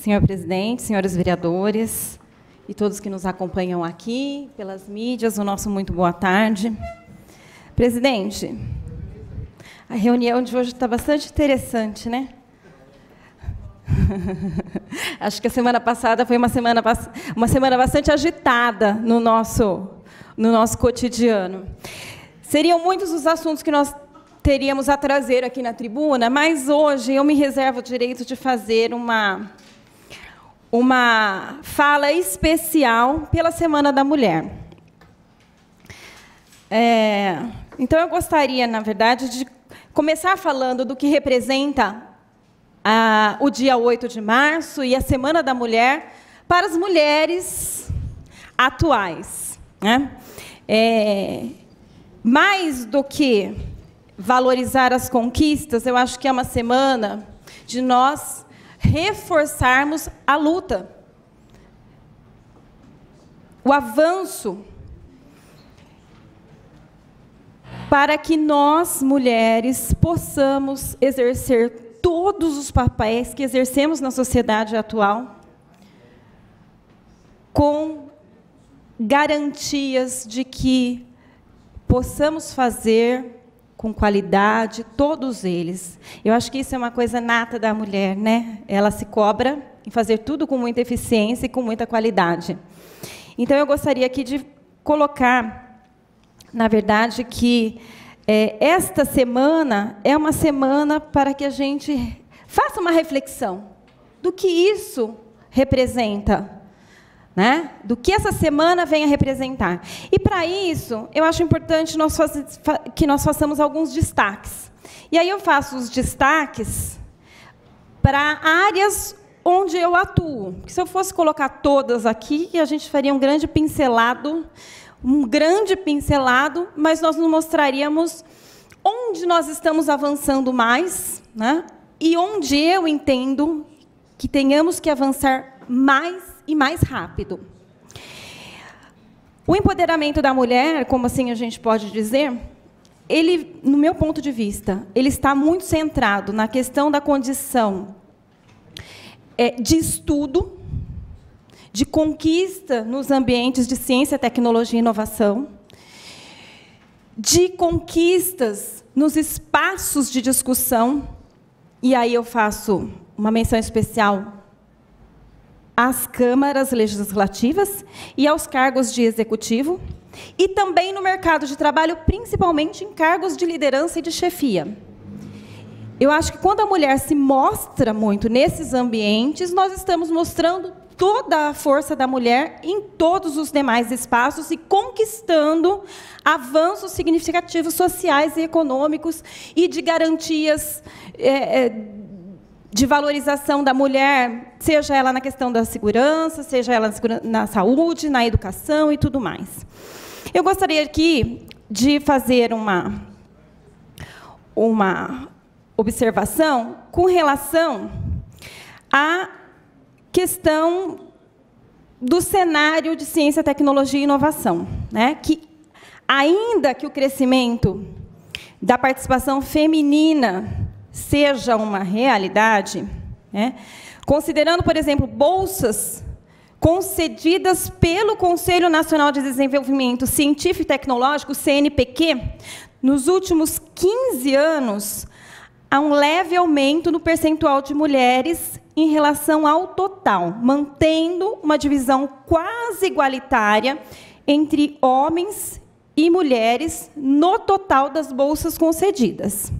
senhor presidente, senhores vereadores e todos que nos acompanham aqui, pelas mídias, o nosso muito boa tarde. Presidente, a reunião de hoje está bastante interessante, né? Acho que a semana passada foi uma semana bastante agitada no nosso cotidiano. Seriam muitos os assuntos que nós teríamos a trazer aqui na tribuna, mas hoje eu me reservo o direito de fazer uma fala especial pela Semana da Mulher. Então, eu gostaria, na verdade, de começar falando do que representa o dia 8 de março e a Semana da Mulher para as mulheres atuais, né? Mais do que valorizar as conquistas, eu acho que é uma semana de nós reforçarmos a luta, o avanço, para que nós, mulheres, possamos exercer todos os papéis que exercemos na sociedade atual, com garantias de que possamos fazer com qualidade todos eles. Eu acho que isso é uma coisa nata da mulher, né? Ela se cobra em fazer tudo com muita eficiência e com muita qualidade. Então, eu gostaria aqui de colocar, na verdade, que esta semana é uma semana para que a gente faça uma reflexão do que isso representa, né? Do que essa semana vem a representar. E, para isso, eu acho importante que nós façamos alguns destaques. E aí eu faço os destaques para áreas onde eu atuo. Porque se eu fosse colocar todas aqui, a gente faria um grande pincelado, mas nós nos mostraríamos onde nós estamos avançando mais, né? E onde eu entendo que tenhamos que avançar mais e mais rápido. O empoderamento da mulher, como assim a gente pode dizer, ele, no meu ponto de vista, ele está muito centrado na questão da condição de estudo, de conquista nos ambientes de ciência, tecnologia e inovação, de conquistas nos espaços de discussão, e aí eu faço uma menção especial às câmaras legislativas e aos cargos de executivo, e também no mercado de trabalho, principalmente em cargos de liderança e de chefia. Eu acho que quando a mulher se mostra muito nesses ambientes, nós estamos mostrando toda a força da mulher em todos os demais espaços e conquistando avanços significativos sociais e econômicos e de garantias de valorização da mulher, seja ela na questão da segurança, seja ela na saúde, na educação e tudo mais. Eu gostaria aqui de fazer uma observação com relação à questão do cenário de ciência, tecnologia e inovação, né? Que, ainda que o crescimento da participação feminina seja uma realidade, né? Considerando, por exemplo, bolsas concedidas pelo Conselho Nacional de Desenvolvimento Científico e Tecnológico, CNPq, nos últimos 15 anos, há um leve aumento no percentual de mulheres em relação ao total, mantendo uma divisão quase igualitária entre homens e mulheres no total das bolsas concedidas.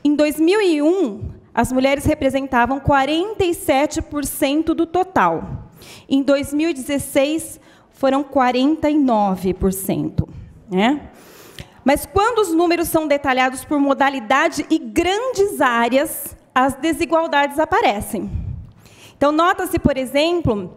Em 2001, as mulheres representavam 47% do total. Em 2016, foram 49%. Né? Mas, quando os números são detalhados por modalidade e grandes áreas, as desigualdades aparecem. Então, nota-se, por exemplo,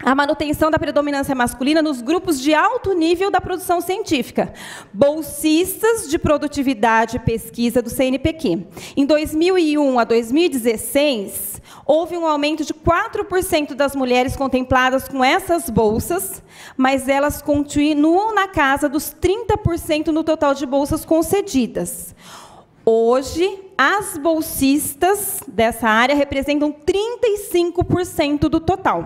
a manutenção da predominância masculina nos grupos de alto nível da produção científica, bolsistas de produtividade e pesquisa do CNPq. Em 2001 a 2016, houve um aumento de 4% das mulheres contempladas com essas bolsas, mas elas continuam na casa dos 30% no total de bolsas concedidas. Hoje, as bolsistas dessa área representam 35% do total.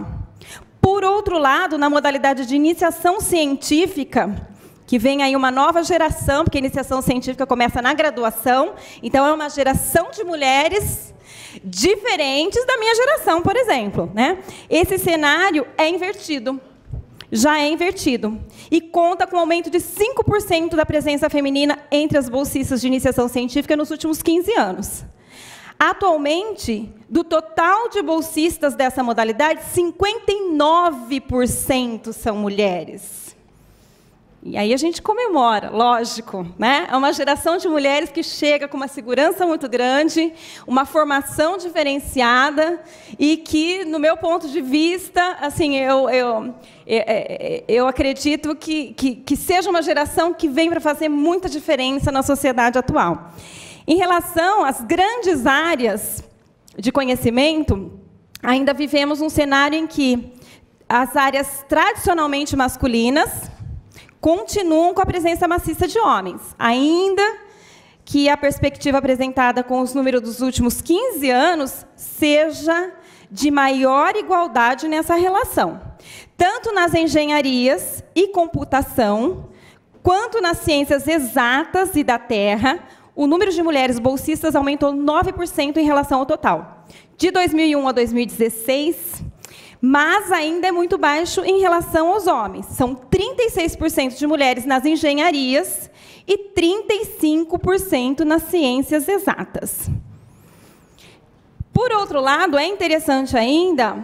Por outro lado, na modalidade de iniciação científica, que vem aí uma nova geração, porque a iniciação científica começa na graduação, então é uma geração de mulheres diferentes da minha geração, por exemplo, né? Esse cenário é invertido, já é invertido, e conta com um aumento de 5% da presença feminina entre as bolsistas de iniciação científica nos últimos 15 anos. Atualmente, do total de bolsistas dessa modalidade, 59% são mulheres. E aí a gente comemora, lógico, né? É uma geração de mulheres que chega com uma segurança muito grande, uma formação diferenciada e que, no meu ponto de vista, assim, eu acredito que seja uma geração que vem para fazer muita diferença na sociedade atual. Em relação às grandes áreas de conhecimento, ainda vivemos um cenário em que as áreas tradicionalmente masculinas continuam com a presença maciça de homens, ainda que a perspectiva apresentada com os números dos últimos 15 anos seja de maior igualdade nessa relação, tanto nas engenharias e computação, quanto nas ciências exatas e da terra. O número de mulheres bolsistas aumentou 9% em relação ao total, de 2001 a 2016, mas ainda é muito baixo em relação aos homens. São 36% de mulheres nas engenharias e 35% nas ciências exatas. Por outro lado, é interessante ainda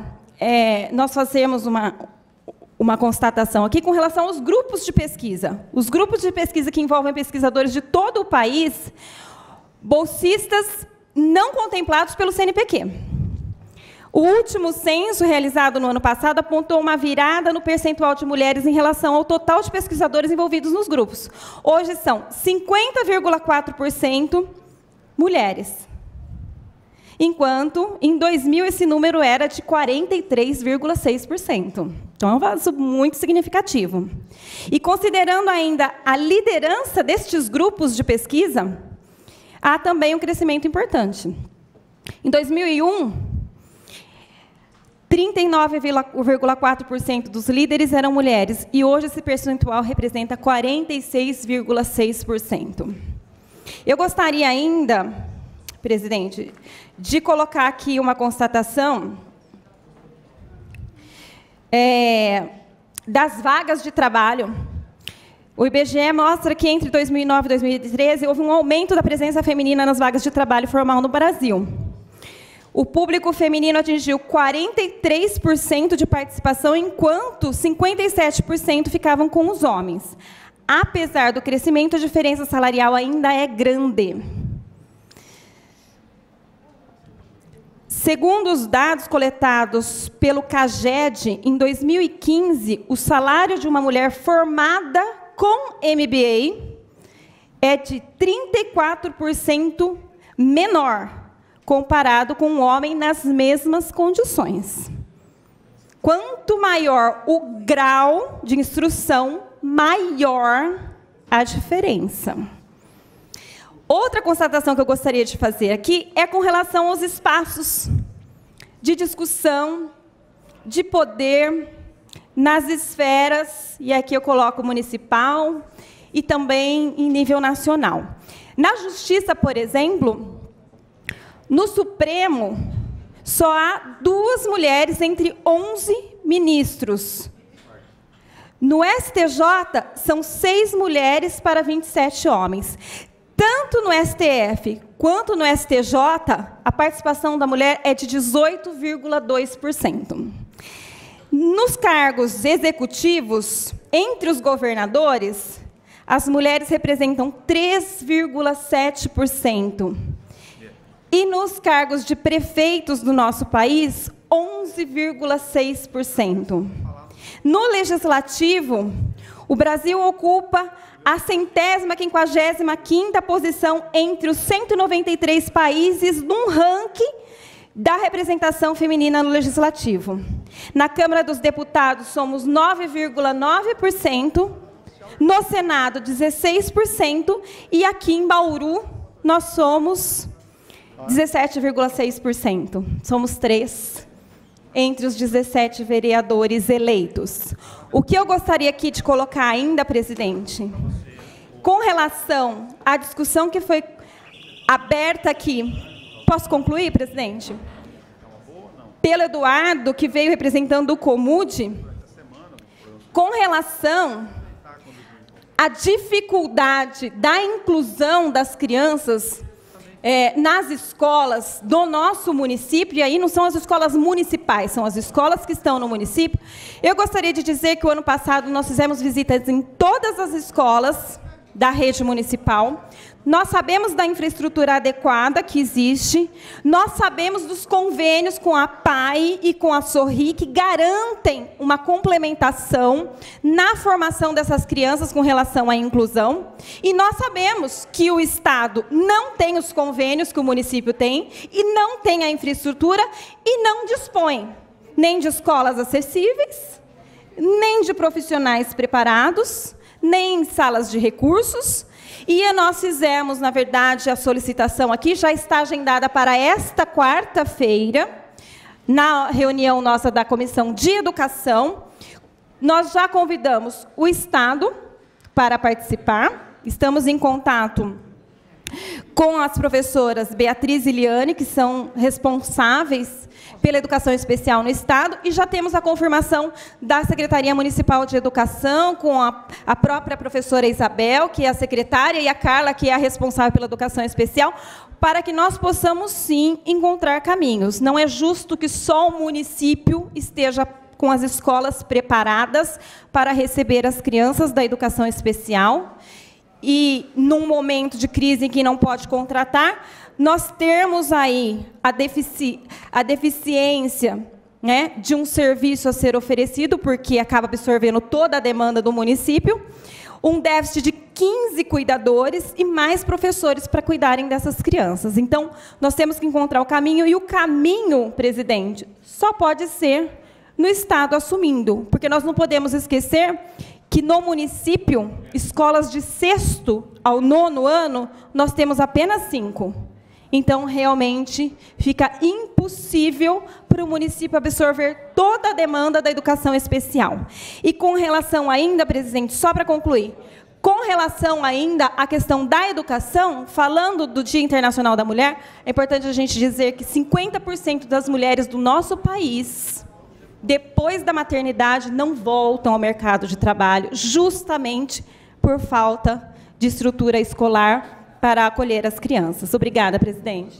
nós fazermos uma constatação aqui com relação aos grupos de pesquisa. Os grupos de pesquisa que envolvem pesquisadores de todo o país, bolsistas não contemplados pelo CNPq. O último censo, realizado no ano passado, apontou uma virada no percentual de mulheres em relação ao total de pesquisadores envolvidos nos grupos. Hoje são 50,4% mulheres, enquanto, em 2000, esse número era de 43,6%. Então, é um avanço muito significativo. E, considerando ainda a liderança destes grupos de pesquisa, há também um crescimento importante. Em 2001, 39,4% dos líderes eram mulheres, e hoje esse percentual representa 46,6%. Eu gostaria ainda, presidente, de colocar aqui uma constatação das vagas de trabalho. O IBGE mostra que entre 2009 e 2013 houve um aumento da presença feminina nas vagas de trabalho formal no Brasil. O público feminino atingiu 43% de participação, enquanto 57% ficavam com os homens. Apesar do crescimento, a diferença salarial ainda é grande. Segundo os dados coletados pelo CAGED, em 2015, o salário de uma mulher formada com MBA é de 34% menor comparado com um homem nas mesmas condições. Quanto maior o grau de instrução, maior a diferença. Outra constatação que eu gostaria de fazer aqui é com relação aos espaços de discussão, de poder, nas esferas, e aqui eu coloco municipal, e também em nível nacional. Na Justiça, por exemplo, no Supremo, só há 2 mulheres entre 11 ministros. No STJ, são 6 mulheres para 27 homens. Tanto no STF quanto no STJ, a participação da mulher é de 18,2%. Nos cargos executivos, entre os governadores, as mulheres representam 3,7%. E nos cargos de prefeitos do nosso país, 11,6%. No Legislativo, o Brasil ocupa a 155ª posição entre os 193 países num ranking da representação feminina no Legislativo. Na Câmara dos Deputados, somos 9,9%, no Senado, 16%, e aqui em Bauru, nós somos 17,6%. Somos 3 entre os 17 vereadores eleitos. O que eu gostaria aqui de colocar ainda, presidente, com relação à discussão que foi aberta aqui, posso concluir, presidente? Pelo Eduardo, que veio representando o Comude, com relação à dificuldade da inclusão das crianças nas escolas do nosso município, e aí não são as escolas municipais, são as escolas que estão no município. Eu gostaria de dizer que o ano passado nós fizemos visitas em todas as escolas da rede municipal. Nós sabemos da infraestrutura adequada que existe, nós sabemos dos convênios com a PAI e com a Sorri, que garantem uma complementação na formação dessas crianças com relação à inclusão, e nós sabemos que o Estado não tem os convênios que o município tem, e não tem a infraestrutura, e não dispõe nem de escolas acessíveis, nem de profissionais preparados, nem em salas de recursos. E nós fizemos, na verdade, a solicitação aqui, já está agendada para esta quarta-feira, na reunião nossa da Comissão de Educação. Nós já convidamos o Estado para participar, estamos em contato com as professoras Beatriz e Liane, que são responsáveis pela educação especial no Estado, e já temos a confirmação da Secretaria Municipal de Educação, com a própria professora Isabel, que é a secretária, e a Carla, que é a responsável pela educação especial, para que nós possamos, sim, encontrar caminhos. Não é justo que só o município esteja com as escolas preparadas para receber as crianças da educação especial, e, num momento de crise em que não pode contratar, nós termos aí a deficiência, né, de um serviço a ser oferecido, porque acaba absorvendo toda a demanda do município, um déficit de 15 cuidadores e mais professores para cuidarem dessas crianças. Então, nós temos que encontrar o caminho, e o caminho, presidente, só pode ser no Estado assumindo, porque nós não podemos esquecer que no município, escolas de 6º ao 9º ano, nós temos apenas 5. Então, realmente, fica impossível para o município absorver toda a demanda da educação especial. E com relação ainda, presidente, só para concluir, com relação ainda à questão da educação, falando do Dia Internacional da Mulher, é importante a gente dizer que 50% das mulheres do nosso país, depois da maternidade, não voltam ao mercado de trabalho, justamente por falta de estrutura escolar para acolher as crianças. Obrigada, presidente.